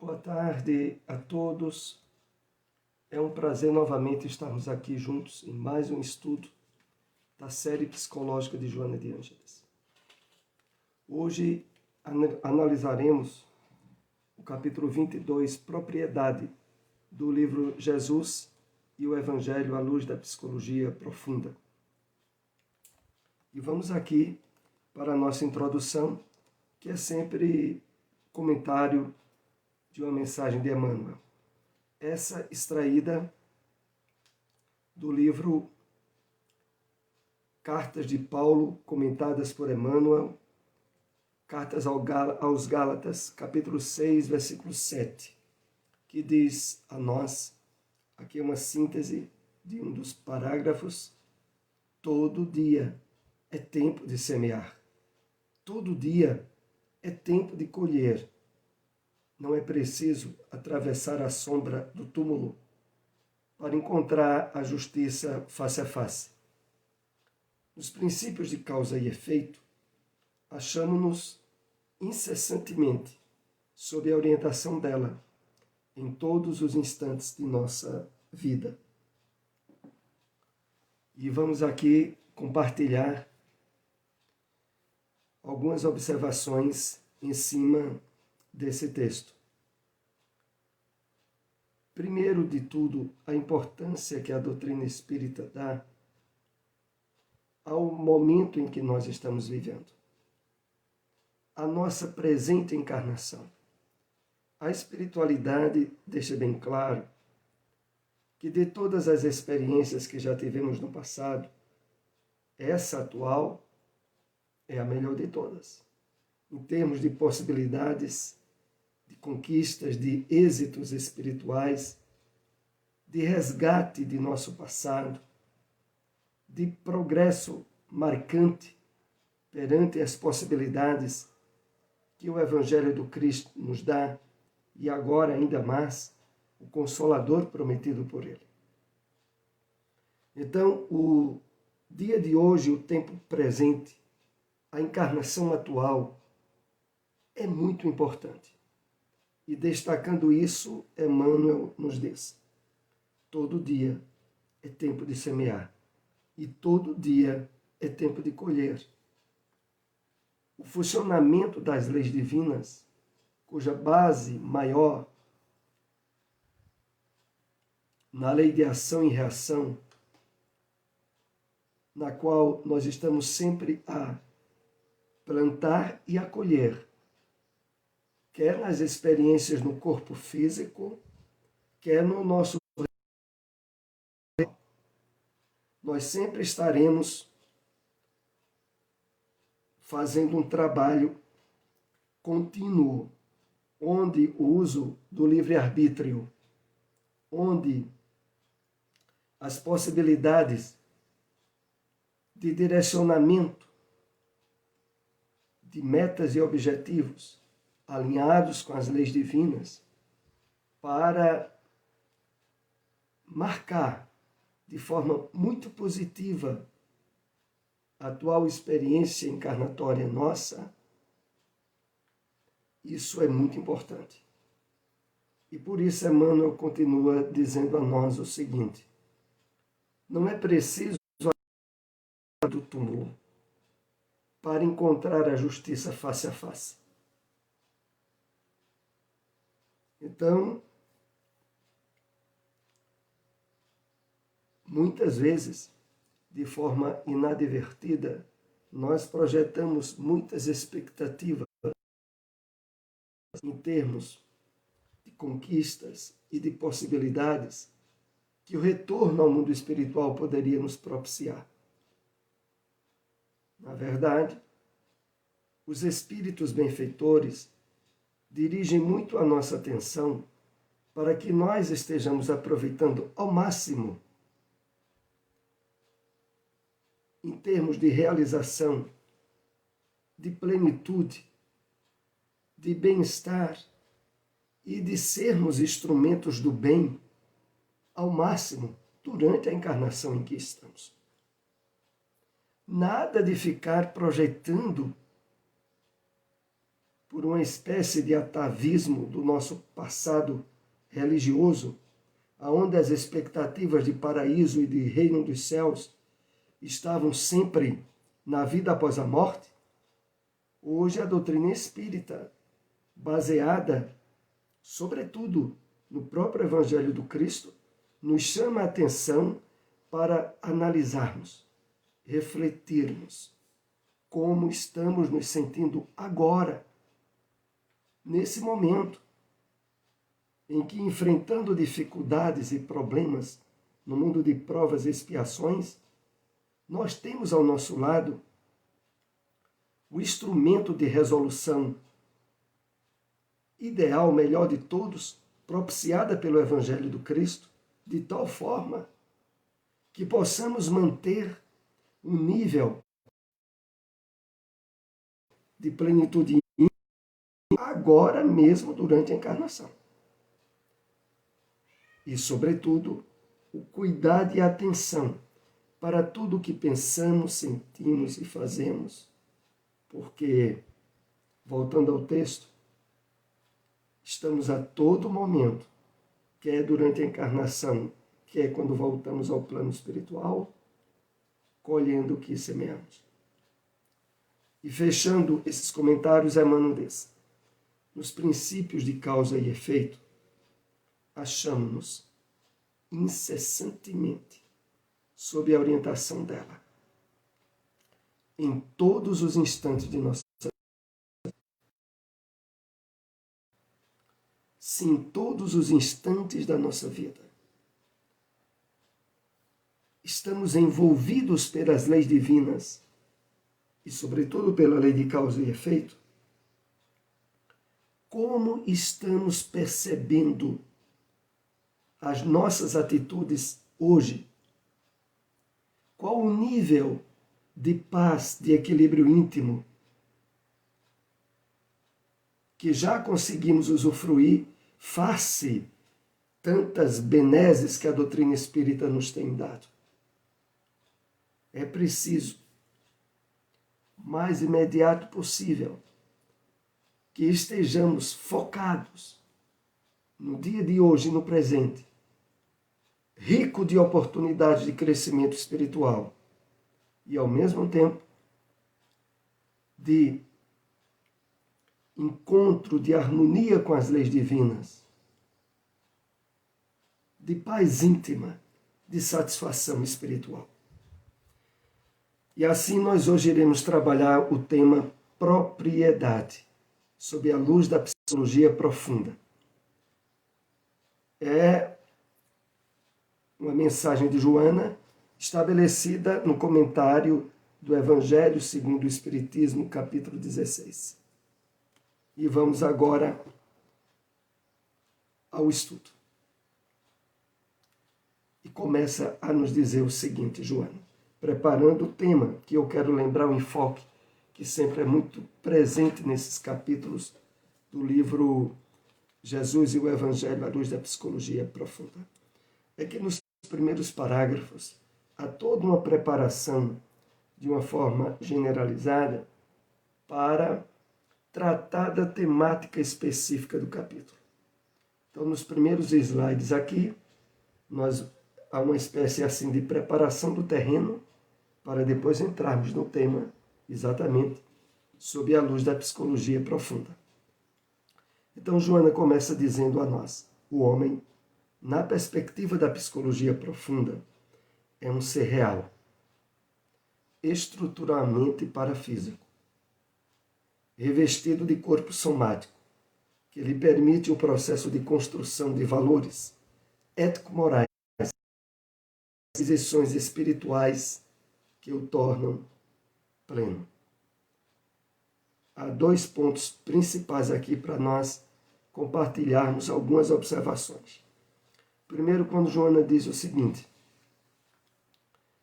Boa tarde a todos. É um prazer novamente estarmos aqui juntos em mais um estudo da série psicológica de Joana de Ângeles. Hoje analisaremos o capítulo 22, Propriedade, do livro Jesus e o Evangelho à luz da psicologia profunda. E vamos aqui para a nossa introdução, que é sempre comentário de uma mensagem de Emmanuel. Essa extraída do livro Cartas de Paulo, comentadas por Emmanuel, Cartas aos Gálatas, capítulo 6, versículo 7, que diz a nós, aqui é uma síntese de um dos parágrafos: todo dia é tempo de semear, todo dia é tempo de colher. Não é preciso atravessar a sombra do túmulo para encontrar a justiça face a face. Nos princípios de causa e efeito, achamos-nos incessantemente sob a orientação dela em todos os instantes de nossa vida. E vamos aqui compartilhar algumas observações em cima desse texto. Primeiro de tudo, a importância que a doutrina espírita dá ao momento em que nós estamos vivendo. A nossa presente encarnação. A espiritualidade deixa bem claro que de todas as experiências que já tivemos no passado, essa atual é a melhor de todas. Em termos de possibilidades, de conquistas, de êxitos espirituais, de resgate de nosso passado, de progresso marcante perante as possibilidades que o Evangelho do Cristo nos dá, e agora ainda mais o Consolador prometido por Ele. Então, o dia de hoje, o tempo presente, a encarnação atual é muito importante. E destacando isso, Emmanuel nos diz: todo dia é tempo de semear e todo dia é tempo de colher. O funcionamento das leis divinas, cuja base maior na lei de ação e reação, na qual nós estamos sempre a plantar e a colher, quer nas experiências no corpo físico, quer no nosso... Nós sempre estaremos fazendo um trabalho contínuo, onde o uso do livre-arbítrio, onde as possibilidades de direcionamento de metas e objetivos alinhados com as leis divinas, para marcar de forma muito positiva a atual experiência encarnatória nossa, isso é muito importante. E por isso Emmanuel continua dizendo a nós o seguinte: não é preciso do túmulo para encontrar a justiça face a face. Então, muitas vezes, de forma inadvertida, nós projetamos muitas expectativas em termos de conquistas e de possibilidades que o retorno ao mundo espiritual poderia nos propiciar. Na verdade, os espíritos benfeitores dirigem muito a nossa atenção para que nós estejamos aproveitando ao máximo, em termos de realização, de plenitude, de bem-estar e de sermos instrumentos do bem ao máximo durante a encarnação em que estamos. Nada de ficar projetando por uma espécie de atavismo do nosso passado religioso, aonde as expectativas de paraíso e de reino dos céus estavam sempre na vida após a morte, hoje a doutrina espírita, baseada, sobretudo, no próprio Evangelho do Cristo, nos chama a atenção para analisarmos, refletirmos como estamos nos sentindo agora, nesse momento, em que, enfrentando dificuldades e problemas no mundo de provas e expiações, nós temos ao nosso lado o instrumento de resolução ideal, melhor de todos, propiciada pelo Evangelho do Cristo, de tal forma que possamos manter um nível de plenitude agora mesmo durante a encarnação. E, sobretudo, o cuidado e a atenção para tudo o que pensamos, sentimos e fazemos. Porque, voltando ao texto, estamos a todo momento, quer durante a encarnação, quer quando voltamos ao plano espiritual, colhendo o que semeamos. E fechando esses comentários, Emmanuel diz: nos princípios de causa e efeito, achamos-nos incessantemente sob a orientação dela, em todos os instantes de nossa vida. Sim, em todos os instantes da nossa vida. Estamos envolvidos pelas leis divinas e, sobretudo, pela lei de causa e efeito. Como estamos percebendo as nossas atitudes hoje? Qual o nível de paz, de equilíbrio íntimo que já conseguimos usufruir face tantas benesses que a doutrina espírita nos tem dado? É preciso, o mais imediato possível, que estejamos focados no dia de hoje e no presente, rico de oportunidades de crescimento espiritual e, ao mesmo tempo, de encontro, de harmonia com as leis divinas, de paz íntima, de satisfação espiritual. E assim nós hoje iremos trabalhar o tema propriedade, sob a luz da psicologia profunda. É uma mensagem de Joana, estabelecida no comentário do Evangelho segundo o Espiritismo, capítulo 16. E vamos agora ao estudo. E começa a nos dizer o seguinte, Joana, preparando o tema, que eu quero lembrar o enfoque, que sempre é muito presente nesses capítulos do livro Jesus e o Evangelho à luz da psicologia profunda. É que nos primeiros parágrafos há toda uma preparação de uma forma generalizada para tratar da temática específica do capítulo. Então, nos primeiros slides aqui, há uma espécie assim de preparação do terreno para depois entrarmos no tema exatamente sob a luz da psicologia profunda. Então, Joana começa dizendo a nós: o homem, na perspectiva da psicologia profunda, é um ser real, estruturalmente parafísico, revestido de corpo somático, que lhe permite o processo de construção de valores ético-morais, aquisições espirituais que o tornam pleno. Há 2 pontos principais aqui para nós compartilharmos algumas observações. Primeiro, quando Joana diz o seguinte,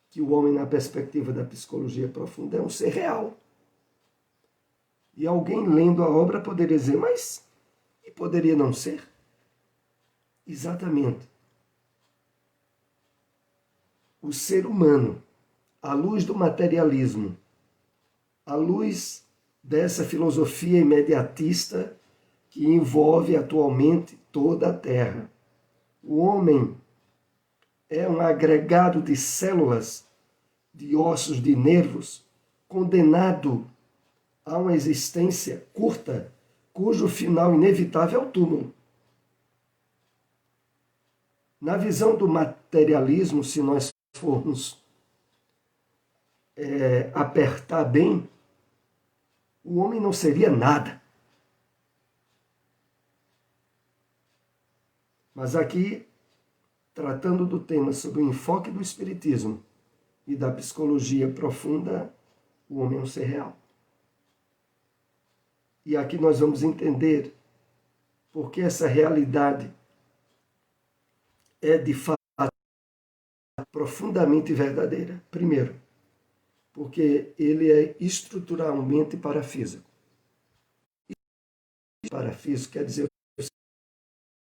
que o homem, na perspectiva da psicologia profunda, é um ser real. E alguém lendo a obra poderia dizer, mas e poderia não ser? Exatamente. O ser humano, à luz do materialismo, à luz dessa filosofia imediatista que envolve atualmente toda a Terra. O homem é um agregado de células, de ossos, de nervos, condenado a uma existência curta, cujo final inevitável é o túmulo. Na visão do materialismo, se nós formos apertar bem, o homem não seria nada. Mas aqui, tratando do tema sobre o enfoque do espiritismo e da psicologia profunda, o homem é um ser real. E aqui nós vamos entender por que essa realidade é de fato profundamente verdadeira. Primeiro, porque ele é estruturalmente parafísico. Parafísico quer dizer a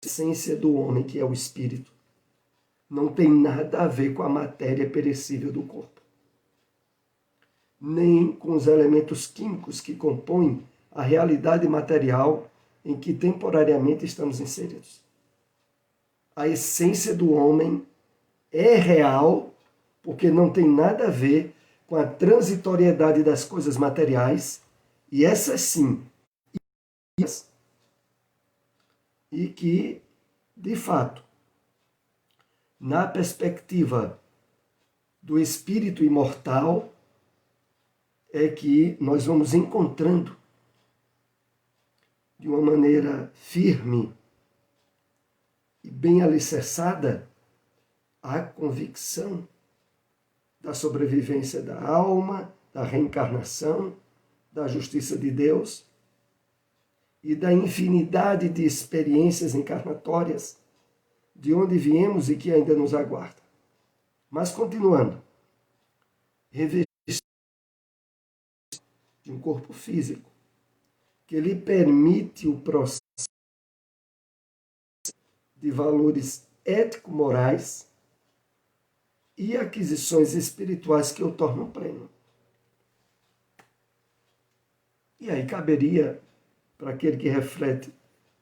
essência do homem, que é o espírito. Não tem nada a ver com a matéria perecível do corpo, nem com os elementos químicos que compõem a realidade material em que temporariamente estamos inseridos. A essência do homem é real, porque não tem nada a ver com a transitoriedade das coisas materiais, e essas sim, e que, de fato, na perspectiva do espírito imortal, é que nós vamos encontrando de uma maneira firme e bem alicerçada a convicção da sobrevivência da alma, da reencarnação, da justiça de Deus e da infinidade de experiências encarnatórias de onde viemos e que ainda nos aguarda. Mas continuando, revestido de um corpo físico que lhe permite o processo de valores ético-morais e aquisições espirituais que o tornam pleno. E aí caberia, para aquele que reflete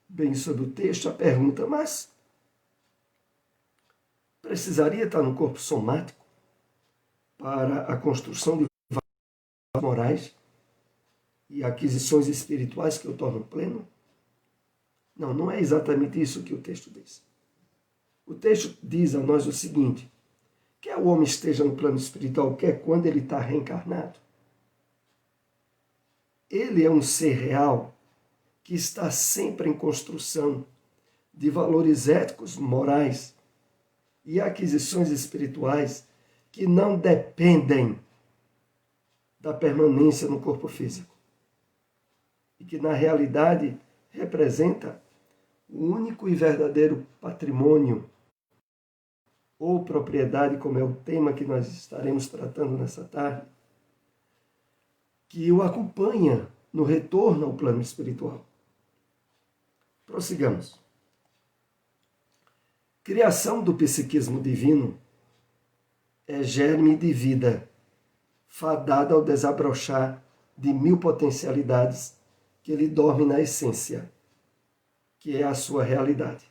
bem sobre o texto, a pergunta, mas precisaria estar no corpo somático para a construção de valores morais e aquisições espirituais que o tornam pleno? Não, não é exatamente isso que o texto diz. O texto diz a nós o seguinte: quer o homem esteja no plano espiritual, quer quando ele está reencarnado, ele é um ser real que está sempre em construção de valores éticos, morais e aquisições espirituais que não dependem da permanência no corpo físico e que, na realidade, representa o único e verdadeiro patrimônio ou propriedade, como é o tema que nós estaremos tratando nessa tarde, que o acompanha no retorno ao plano espiritual. Prossigamos. Criação do psiquismo divino é germe de vida, fadada ao desabrochar de 1000 potencialidades que lhe dormem na essência, que é a sua realidade.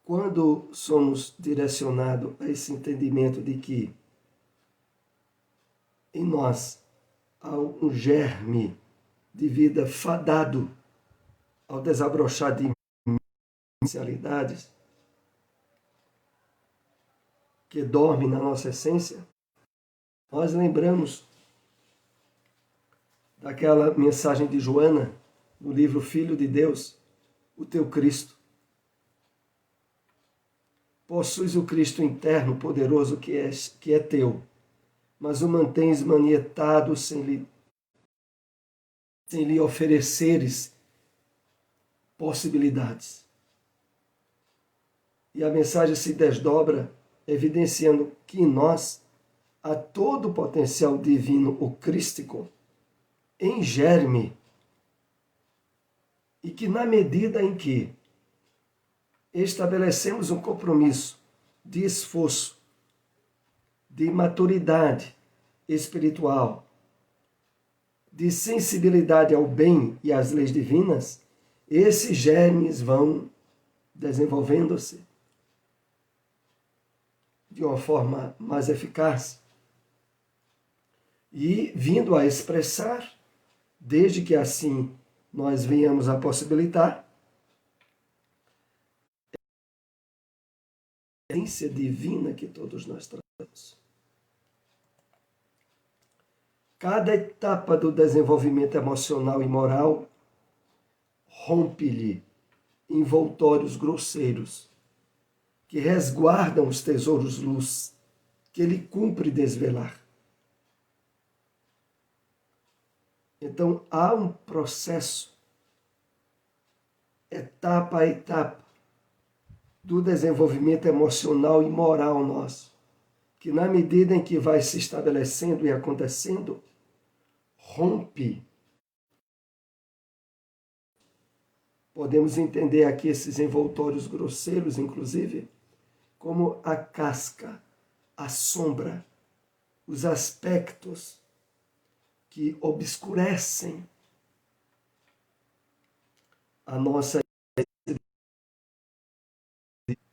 Quando somos direcionados a esse entendimento de que em nós há um germe de vida fadado ao desabrochar de potencialidades que dorme na nossa essência, nós lembramos daquela mensagem de Joana, no livro Filho de Deus, o teu Cristo. Possuis o Cristo interno poderoso que é teu, mas o mantens manietado sem lhe ofereceres possibilidades. E a mensagem se desdobra, evidenciando que em nós há todo o potencial divino, o crístico, em germe, e que na medida em que estabelecemos um compromisso de esforço, de maturidade espiritual, de sensibilidade ao bem e às leis divinas, esses germes vão desenvolvendo-se de uma forma mais eficaz e vindo a expressar, desde que assim nós venhamos a possibilitar, a essência divina que todos nós trazemos. Cada etapa do desenvolvimento emocional e moral rompe-lhe envoltórios grosseiros que resguardam os tesouros luz que ele cumpre desvelar. Então, há um processo, etapa a etapa, do desenvolvimento emocional e moral nosso, que na medida em que vai se estabelecendo e acontecendo, rompe. Podemos entender aqui esses envoltórios grosseiros, inclusive, como a casca, a sombra, os aspectos que obscurecem a nossa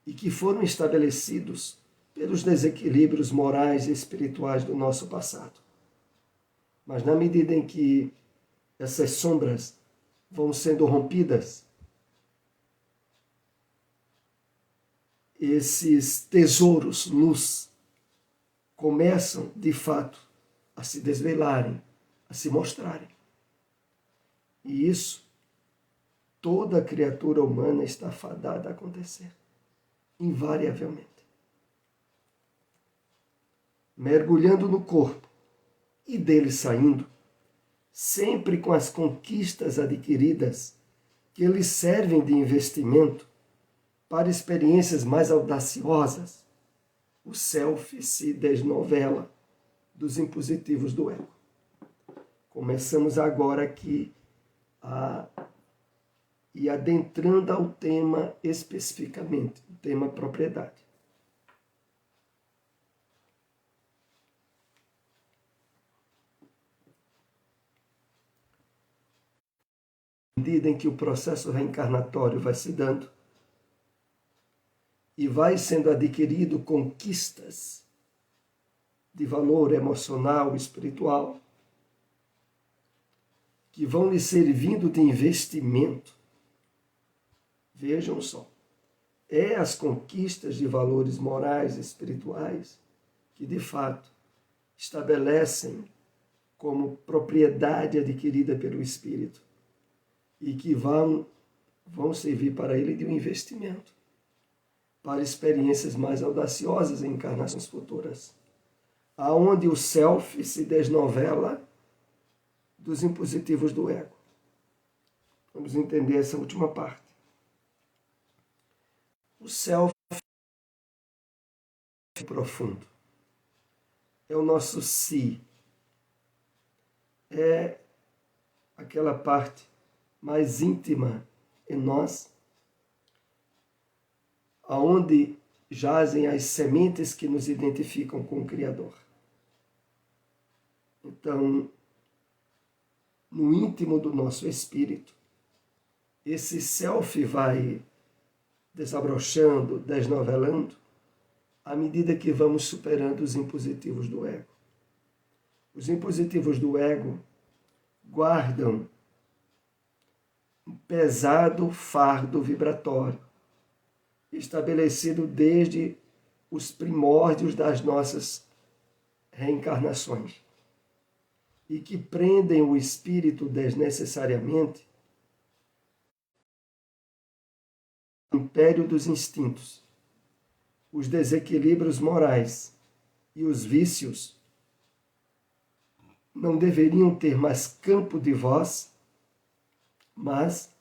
e que foram estabelecidos pelos desequilíbrios morais e espirituais do nosso passado. Mas na medida em que essas sombras vão sendo rompidas, esses tesouros, luz, começam, de fato, a se desvelarem, a se mostrarem. E isso, toda criatura humana está fadada a acontecer, invariavelmente. Mergulhando no corpo e dele saindo, sempre com as conquistas adquiridas que lhe servem de investimento para experiências mais audaciosas, o self se desnovela dos impositivos do ego. Começamos agora aqui e adentrando ao tema especificamente, o tema propriedade. À medida em que o processo reencarnatório vai se dando e vai sendo adquirido conquistas de valor emocional, espiritual, que vão lhe servindo de investimento. Vejam só, é as conquistas de valores morais e espirituais que, de fato, estabelecem como propriedade adquirida pelo Espírito e que vão servir para ele de um investimento para experiências mais audaciosas em encarnações futuras, aonde o self se desnovela dos impositivos do ego. Vamos entender essa última parte. O self profundo é o nosso si, é aquela parte mais íntima em nós, aonde jazem as sementes que nos identificam com o Criador. Então, no íntimo do nosso espírito, esse self vai desabrochando, desnovelando, à medida que vamos superando os impositivos do ego. Os impositivos do ego guardam um pesado fardo vibratório, estabelecido desde os primórdios das nossas reencarnações, e que prendem o espírito desnecessariamente ao império dos instintos, os desequilíbrios morais e os vícios não deveriam ter mais campo de voz, mas,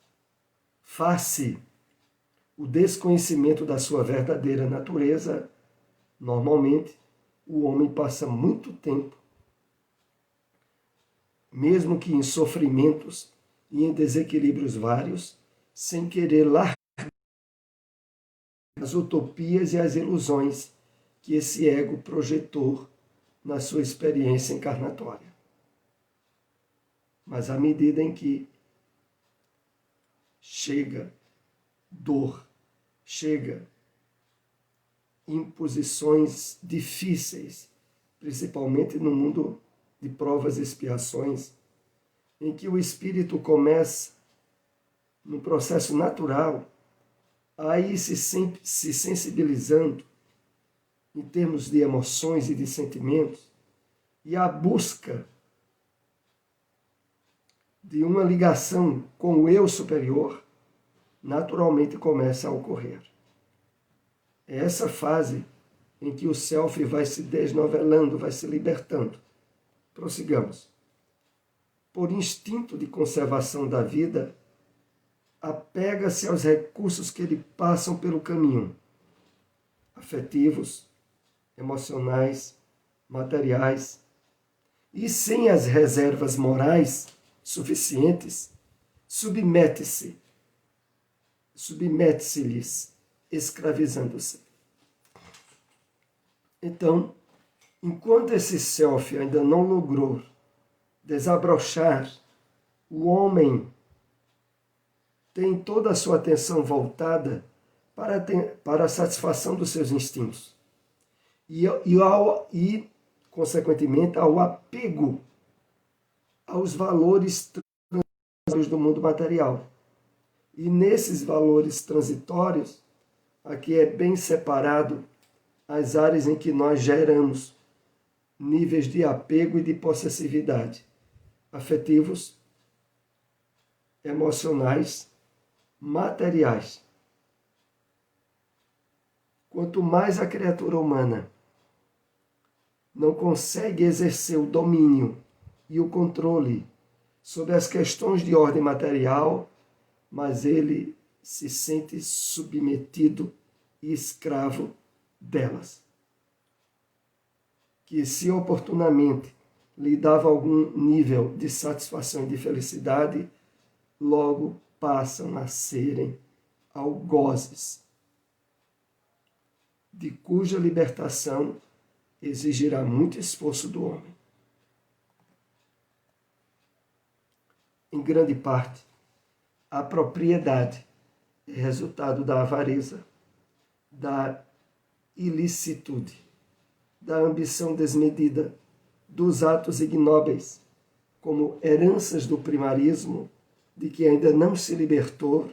face o desconhecimento da sua verdadeira natureza, normalmente o homem passa muito tempo, mesmo que em sofrimentos e em desequilíbrios vários, sem querer largar as utopias e as ilusões que esse ego projetou na sua experiência encarnatória. Mas à medida em que chega dor, chega imposições difíceis, principalmente no mundo de provas e expiações, em que o espírito começa, num processo natural, a ir se sensibilizando em termos de emoções e de sentimentos, e a busca de uma ligação com o eu superior, naturalmente começa a ocorrer. É essa fase em que o self vai se desnovelando, vai se libertando. Prossigamos. Por instinto de conservação da vida, apega-se aos recursos que lhe passam pelo caminho, afetivos, emocionais, materiais, e sem as reservas morais suficientes, submete-se-lhes, escravizando-se. Então, enquanto esse self ainda não logrou desabrochar, o homem tem toda a sua atenção voltada para a satisfação dos seus instintos e, consequentemente, ao apego aos valores transitórios do mundo material. E nesses valores transitórios, aqui é bem separado as áreas em que nós geramos níveis de apego e de possessividade, afetivos, emocionais, materiais. Quanto mais a criatura humana não consegue exercer o domínio e o controle sobre as questões de ordem material, mas ele se sente submetido e escravo delas. Que se oportunamente lhe dava algum nível de satisfação e de felicidade, logo passam a serem algozes, de cuja libertação exigirá muito esforço do homem. Em grande parte, a propriedade é resultado da avareza, da ilicitude, da ambição desmedida, dos atos ignóbeis, como heranças do primarismo, de que ainda não se libertou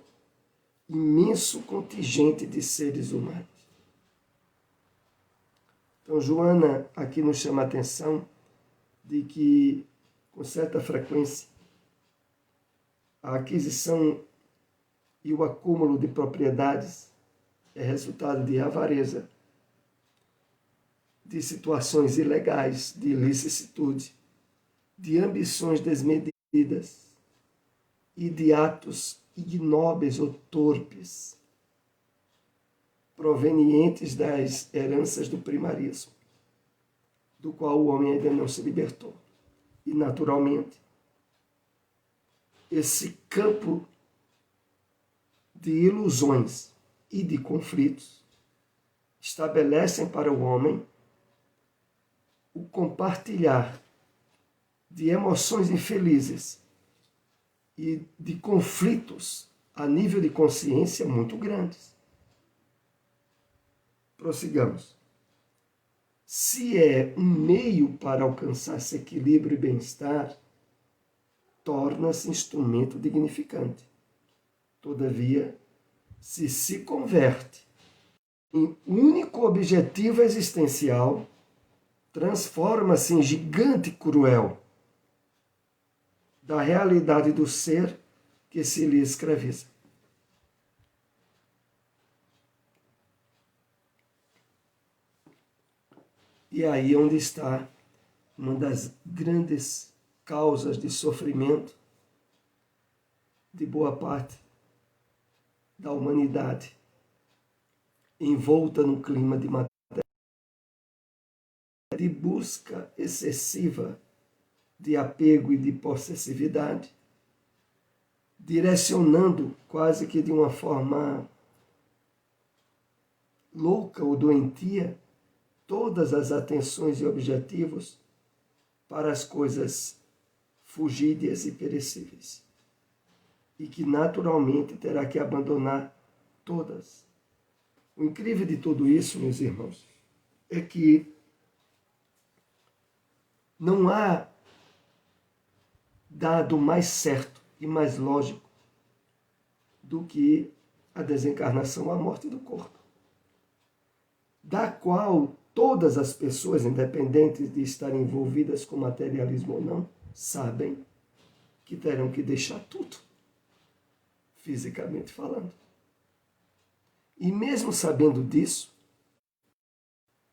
imenso contingente de seres humanos. Então, Joana aqui nos chama a atenção de que, com certa frequência, a aquisição e o acúmulo de propriedades é resultado de avareza, de situações ilegais, de ilicitude, de ambições desmedidas e de atos ignóbeis ou torpes, provenientes das heranças do primarismo, do qual o homem ainda não se libertou. E, naturalmente, esse campo de ilusões e de conflitos estabelecem para o homem o compartilhar de emoções infelizes e de conflitos a nível de consciência muito grandes. Prossigamos. Se é um meio para alcançar esse equilíbrio e bem-estar, torna-se instrumento dignificante. Todavia, se converte em único objetivo existencial, transforma-se em gigante cruel da realidade do ser que se lhe escraviza. E aí onde está uma das grandes causas de sofrimento de boa parte da humanidade, envolta no clima de matéria, de busca excessiva de apego e de possessividade, direcionando quase que de uma forma louca ou doentia todas as atenções e objetivos para as coisas fugídias e perecíveis, e que naturalmente terá que abandonar todas. O incrível de tudo isso, meus irmãos, é que não há dado mais certo e mais lógico do que a desencarnação, a morte do corpo, da qual todas as pessoas, independentes de estarem envolvidas com materialismo ou não, sabem que terão que deixar tudo, fisicamente falando. E mesmo sabendo disso,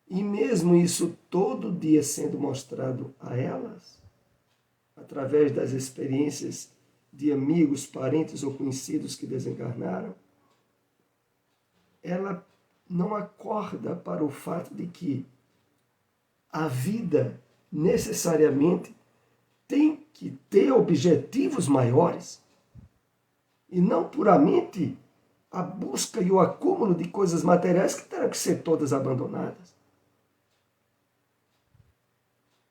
e mesmo isso todo dia sendo mostrado a elas, através das experiências de amigos, parentes ou conhecidos que desencarnaram, ela não acorda para o fato de que a vida necessariamente tem que ter objetivos maiores e não puramente a busca e o acúmulo de coisas materiais que terão que ser todas abandonadas.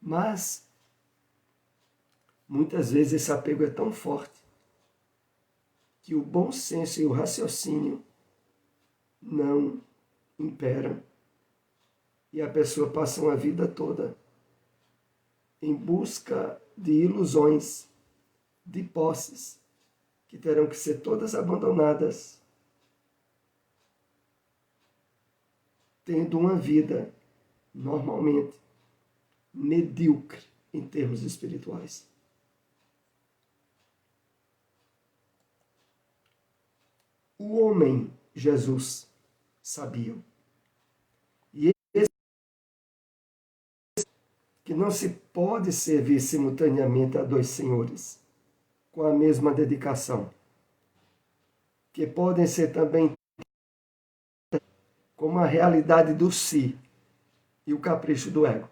Mas muitas vezes esse apego é tão forte que o bom senso e o raciocínio não imperam e a pessoa passa uma vida toda em busca de ilusões, de posses, que terão que ser todas abandonadas, tendo uma vida normalmente medíocre em termos espirituais. O homem, Jesus, sabia. E esse que não se pode servir simultaneamente a dois senhores, com a mesma dedicação, que podem ser também como a realidade do si e o capricho do ego.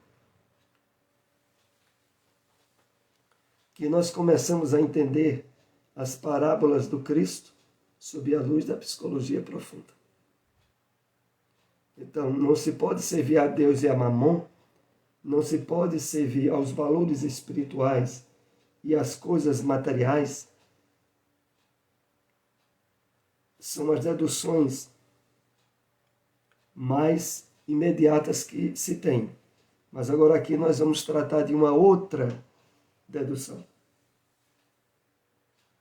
Que nós começamos a entender as parábolas do Cristo sob a luz da psicologia profunda. Então, não se pode servir a Deus e a Mamon, não se pode servir aos valores espirituais e às coisas materiais. São as deduções mais imediatas que se tem. Mas agora aqui nós vamos tratar de uma outra dedução.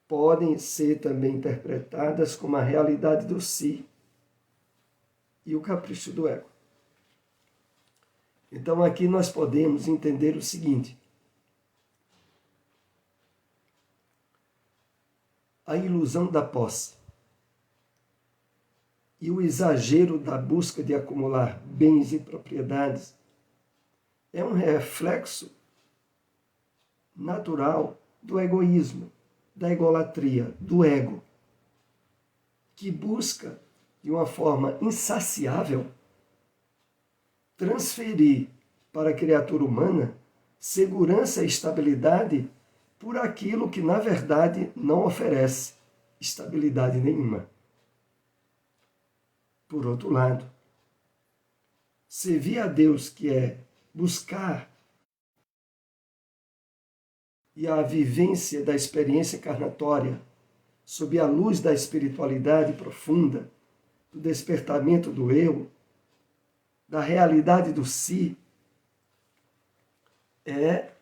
Podem ser também interpretadas como a realidade do si e o capricho do ego. Então aqui nós podemos entender o seguinte: a ilusão da posse e o exagero da busca de acumular bens e propriedades é um reflexo natural do egoísmo, da egolatria, do ego, que busca, de uma forma insaciável, transferir para a criatura humana segurança e estabilidade por aquilo que, na verdade, não oferece estabilidade nenhuma. Por outro lado, servir a Deus, que é buscar e a vivência da experiência encarnatória sob a luz da espiritualidade profunda, do despertamento do eu, da realidade do si, é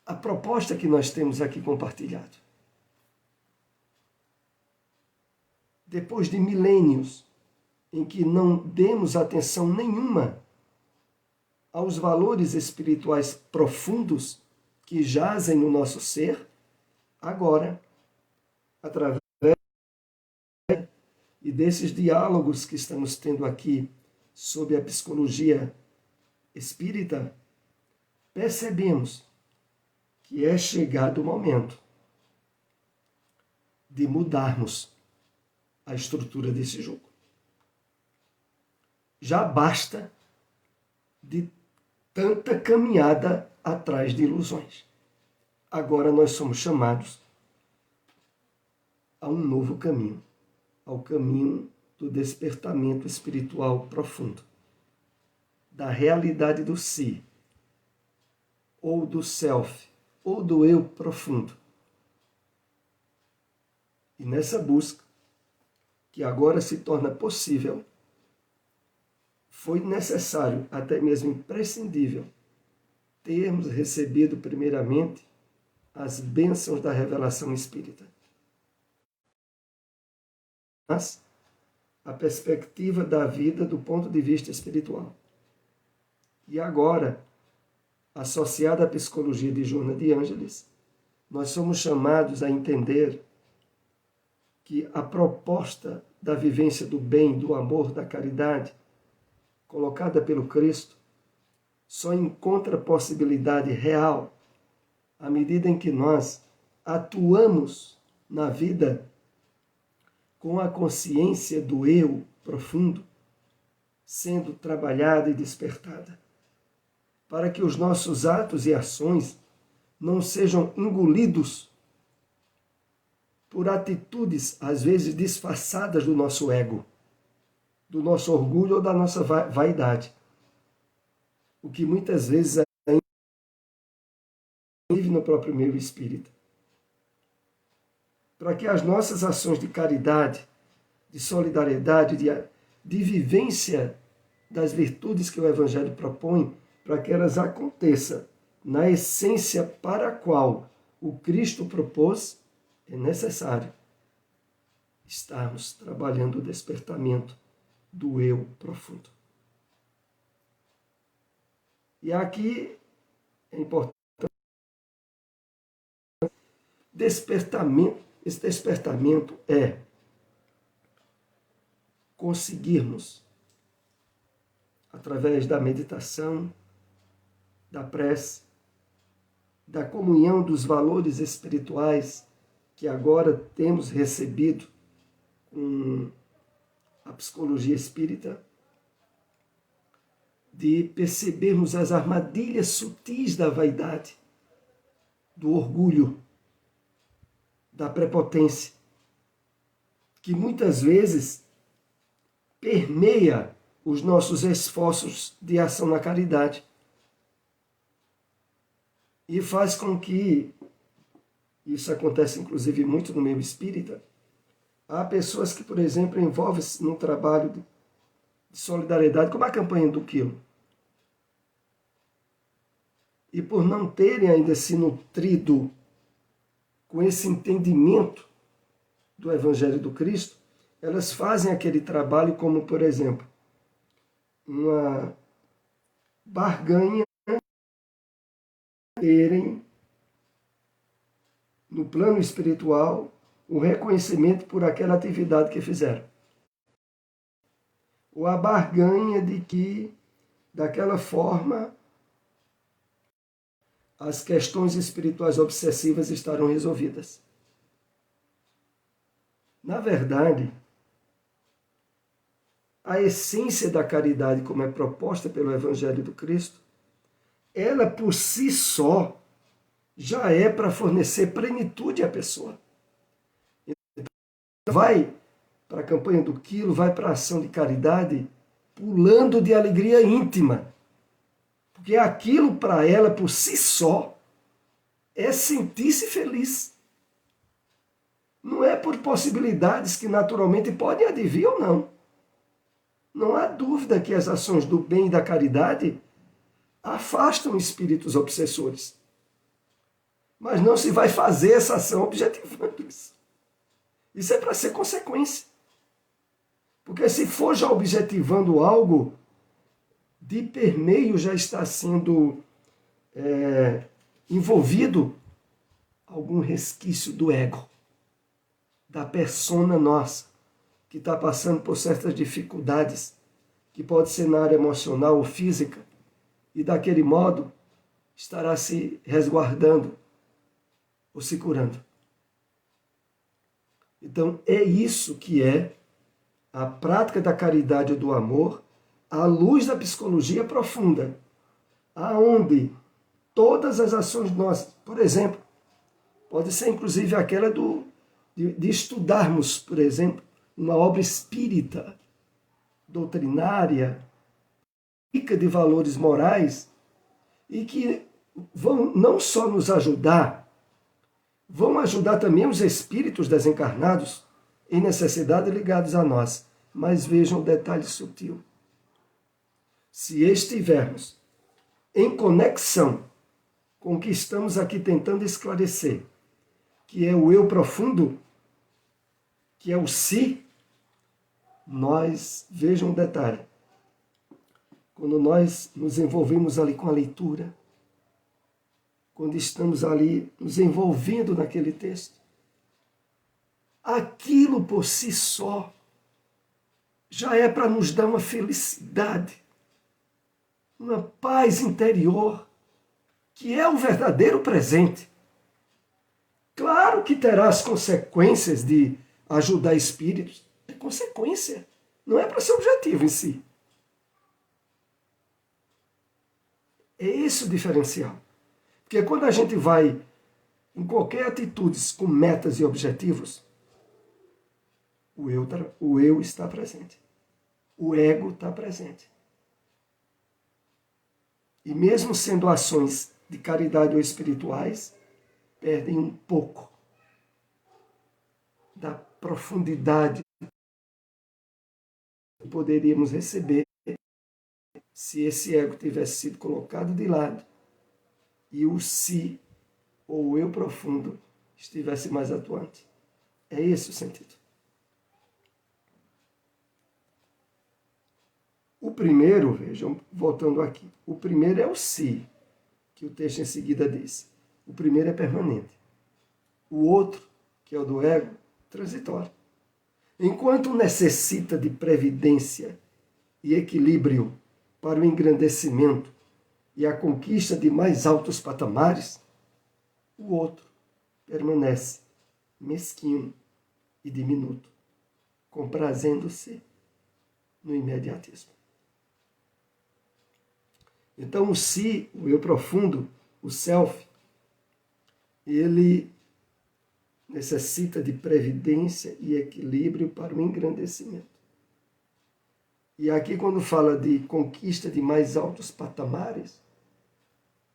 a proposta que nós temos aqui compartilhado. Depois de milênios em que não demos atenção nenhuma aos valores espirituais profundos que jazem no nosso ser, agora, através e desses diálogos que estamos tendo aqui sob a psicologia espírita, percebemos que é chegado o momento de mudarmos a estrutura desse jogo. Já basta de tanta caminhada atrás de ilusões. Agora nós somos chamados a um novo caminho, ao caminho do despertamento espiritual profundo, da realidade do si, ou do self, ou do eu profundo. E nessa busca, que agora se torna possível, foi necessário, até mesmo imprescindível, termos recebido primeiramente as bênçãos da revelação espírita. Mas a perspectiva da vida do ponto de vista espiritual. E agora, associada à psicologia de Joana de Ângeles, nós somos chamados a entender que a proposta da vivência do bem, do amor, da caridade, colocada pelo Cristo, só encontra possibilidade real à medida em que nós atuamos na vida com a consciência do eu profundo sendo trabalhada e despertada, para que os nossos atos e ações não sejam engolidos por atitudes, às vezes, disfarçadas do nosso ego, do nosso orgulho ou da nossa vaidade. O que muitas vezes ainda vive no próprio meio espírita. Para que as nossas ações de caridade, de solidariedade, de vivência das virtudes que o Evangelho propõe, para que elas aconteçam na essência para a qual o Cristo propôs, é necessário estarmos trabalhando o despertamento do eu profundo. E aqui é importante esse despertamento é conseguirmos, através da meditação, da prece, da comunhão dos valores espirituais que agora temos recebido com a psicologia espírita, de percebermos as armadilhas sutis da vaidade, do orgulho, da prepotência, que muitas vezes permeia os nossos esforços de ação na caridade e faz com que, isso acontece inclusive muito no meio espírita, há pessoas que, por exemplo, envolvem-se num trabalho de solidariedade, como a campanha do quilo, e por não terem ainda se nutrido com esse entendimento do Evangelho do Cristo, elas fazem aquele trabalho como, por exemplo, uma barganha terem no plano espiritual o reconhecimento por aquela atividade que fizeram. Ou a barganha de que, daquela forma, as questões espirituais obsessivas estarão resolvidas. Na verdade, a essência da caridade, como é proposta pelo Evangelho do Cristo, ela por si só já é para fornecer plenitude à pessoa. Então, vai para a campanha do quilo, vai para a ação de caridade, pulando de alegria íntima. Porque aquilo para ela, por si só, é sentir-se feliz. Não é por possibilidades que naturalmente podem advir ou não. Não há dúvida que as ações do bem e da caridade afastam espíritos obsessores. Mas não se vai fazer essa ação objetivando isso. Isso é para ser consequência. Porque se for já objetivando algo, de permeio já está sendo envolvido algum resquício do ego, da persona nossa, que está passando por certas dificuldades, que pode ser na área emocional ou física, e daquele modo estará se resguardando ou se curando. Então é isso que é a prática da caridade e do amor à luz da psicologia profunda, aonde todas as ações nossas, por exemplo, pode ser inclusive aquela de estudarmos, por exemplo, uma obra espírita, doutrinária, rica de valores morais, e que vão não só nos ajudar, vão ajudar também os espíritos desencarnados em necessidade ligados a nós. Mas vejam um detalhe sutil. Se estivermos em conexão com o que estamos aqui tentando esclarecer, que é o eu profundo, que é o si, vejam um detalhe, quando nós nos envolvemos ali com a leitura, quando estamos ali nos envolvendo naquele texto, aquilo por si só já é para nos dar uma felicidade, uma paz interior, que é o verdadeiro presente. Claro que terá as consequências de ajudar espíritos, é consequência, não é para ser objetivo em si. É esse o diferencial. Porque quando a gente vai em qualquer atitude com metas e objetivos, o eu está presente. O ego está presente. E mesmo sendo ações de caridade ou espirituais, perdem um pouco da profundidade que poderíamos receber se esse ego tivesse sido colocado de lado e o si, ou o eu profundo, estivesse mais atuante. É esse o sentido. O primeiro, vejam, voltando aqui, o primeiro é o si, que o texto em seguida diz. O primeiro é permanente. O outro, que é o do ego, transitório. Enquanto necessita de previdência e equilíbrio para o engrandecimento e a conquista de mais altos patamares, o outro permanece mesquinho e diminuto, comprazendo-se no imediatismo. Então o si, o eu profundo, o self, ele necessita de previdência e equilíbrio para o engrandecimento. E aqui quando fala de conquista de mais altos patamares,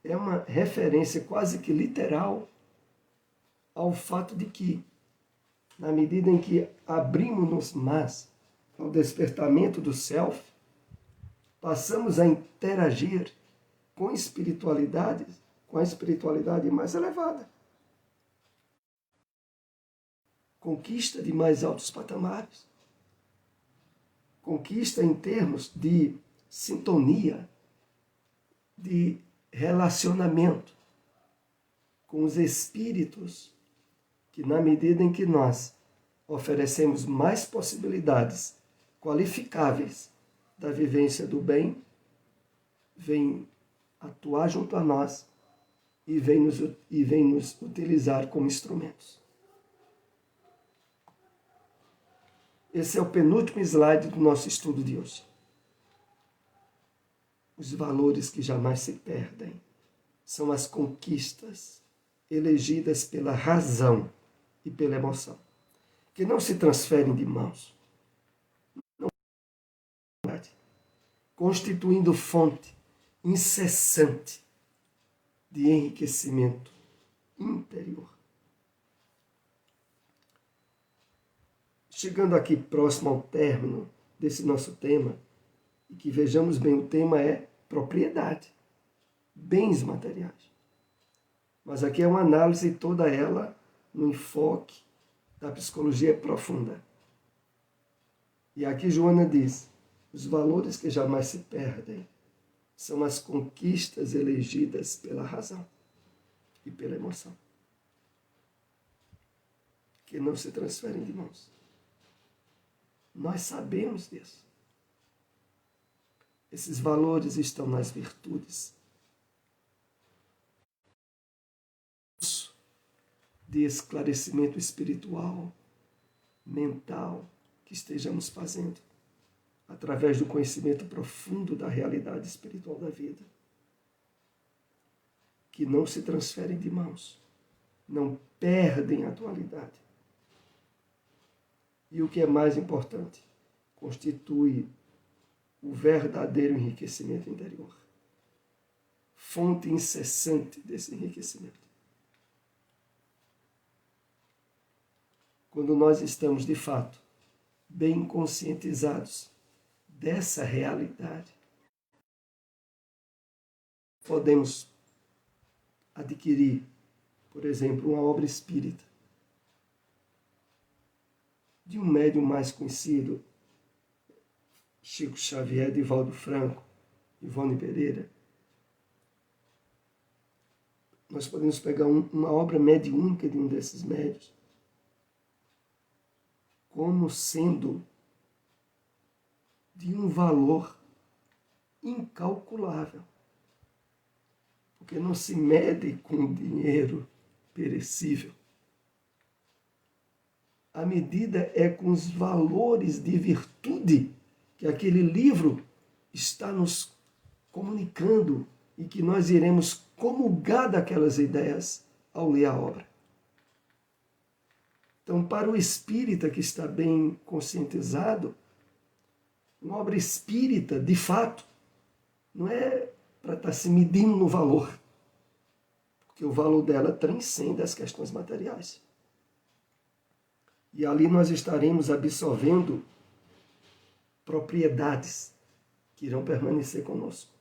é uma referência quase que literal ao fato de que, na medida em que abrimos-nos mais ao despertamento do self, passamos a interagir com a espiritualidade mais elevada. Conquista de mais altos patamares. Conquista em termos de sintonia, de relacionamento com os espíritos, que na medida em que nós oferecemos mais possibilidades qualificáveis da vivência do bem, vem atuar junto a nós e vem nos utilizar como instrumentos. Esse é o penúltimo slide do nosso estudo de hoje. Os valores que jamais se perdem são as conquistas elegidas pela razão e pela emoção, que não se transferem de mãos, constituindo fonte incessante de enriquecimento interior. Chegando aqui próximo ao término desse nosso tema, e que vejamos bem, o tema é propriedade, bens materiais. Mas aqui é uma análise toda ela no enfoque da psicologia profunda. E aqui Joana diz, os valores que jamais se perdem são as conquistas elegidas pela razão e pela emoção, que não se transferem de mãos. Nós sabemos disso. Esses valores estão nas virtudes de esclarecimento espiritual, mental, que estejamos fazendo, através do conhecimento profundo da realidade espiritual da vida, que não se transferem de mãos, não perdem a atualidade. e o que é mais importante, constitui o verdadeiro enriquecimento interior. Fonte incessante desse enriquecimento. Quando nós estamos, de fato, bem conscientizados dessa realidade, podemos adquirir, por exemplo, uma obra espírita de um médium mais conhecido, Chico Xavier, Divaldo Franco, Ivone Pereira. Nós podemos pegar uma obra mediúnica de um desses médiuns como sendo de um valor incalculável, porque não se mede com dinheiro perecível. A medida é com os valores de virtude que aquele livro está nos comunicando e que nós iremos comungar daquelas ideias ao ler a obra. Então, para o espírita que está bem conscientizado, uma obra espírita, de fato, não é para estar se medindo no valor, porque o valor dela transcende as questões materiais. E ali nós estaremos absorvendo propriedades que irão permanecer conosco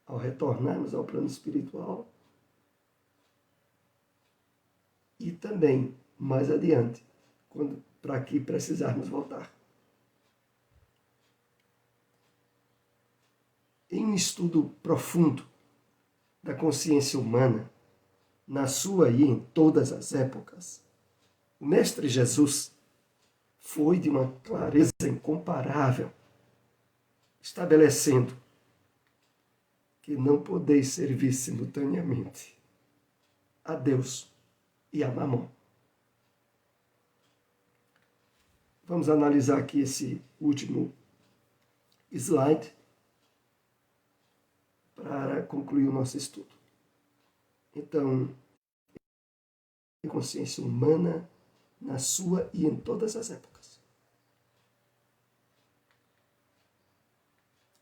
ao retornarmos ao plano espiritual e também mais adiante, para que precisarmos voltar. Em um estudo profundo da consciência humana, na sua e em todas as épocas, o Mestre Jesus foi de uma clareza incomparável, estabelecendo que não podeis servir simultaneamente a Deus e a Mamon. Vamos analisar aqui esse último slide para concluir o nosso estudo. Então, a consciência humana na sua e em todas as épocas.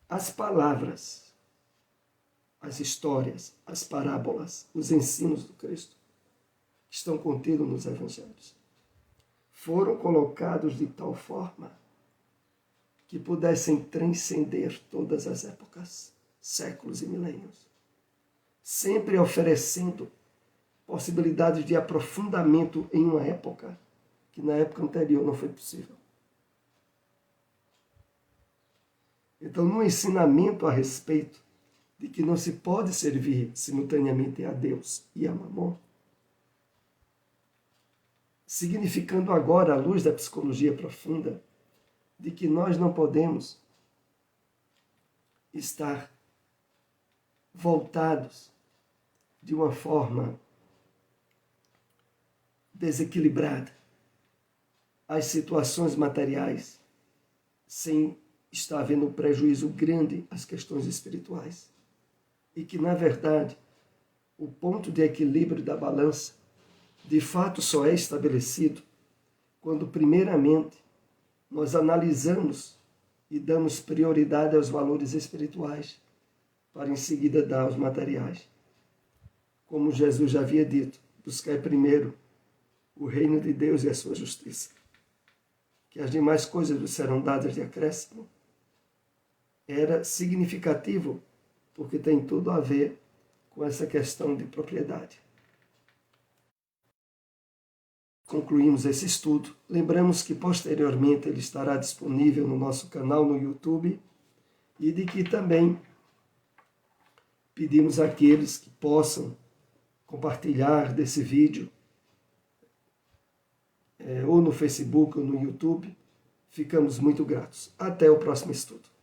As palavras, as histórias, as parábolas, os ensinos do Cristo que estão contidos nos evangelhos foram colocados de tal forma que pudessem transcender todas as épocas, séculos e milênios, sempre oferecendo possibilidades de aprofundamento em uma época que na época anterior não foi possível. Então, no ensinamento a respeito de que não se pode servir simultaneamente a Deus e a Mamon, significando agora, à luz da psicologia profunda, de que nós não podemos estar voltados de uma forma desequilibrada às situações materiais, sem estar havendo um prejuízo grande às questões espirituais. E que, na verdade, o ponto de equilíbrio da balança, de fato, só é estabelecido quando, primeiramente, nós analisamos e damos prioridade aos valores espirituais, para em seguida dar aos materiais. Como Jesus já havia dito, buscai primeiro o reino de Deus e a sua justiça, que as demais coisas vos serão dadas de acréscimo. Era significativo, porque tem tudo a ver com essa questão de propriedade. Concluímos esse estudo. Lembramos que posteriormente ele estará disponível no nosso canal no YouTube e de que também pedimos àqueles que possam compartilhar desse vídeo ou no Facebook ou no YouTube. Ficamos muito gratos. Até o próximo estudo.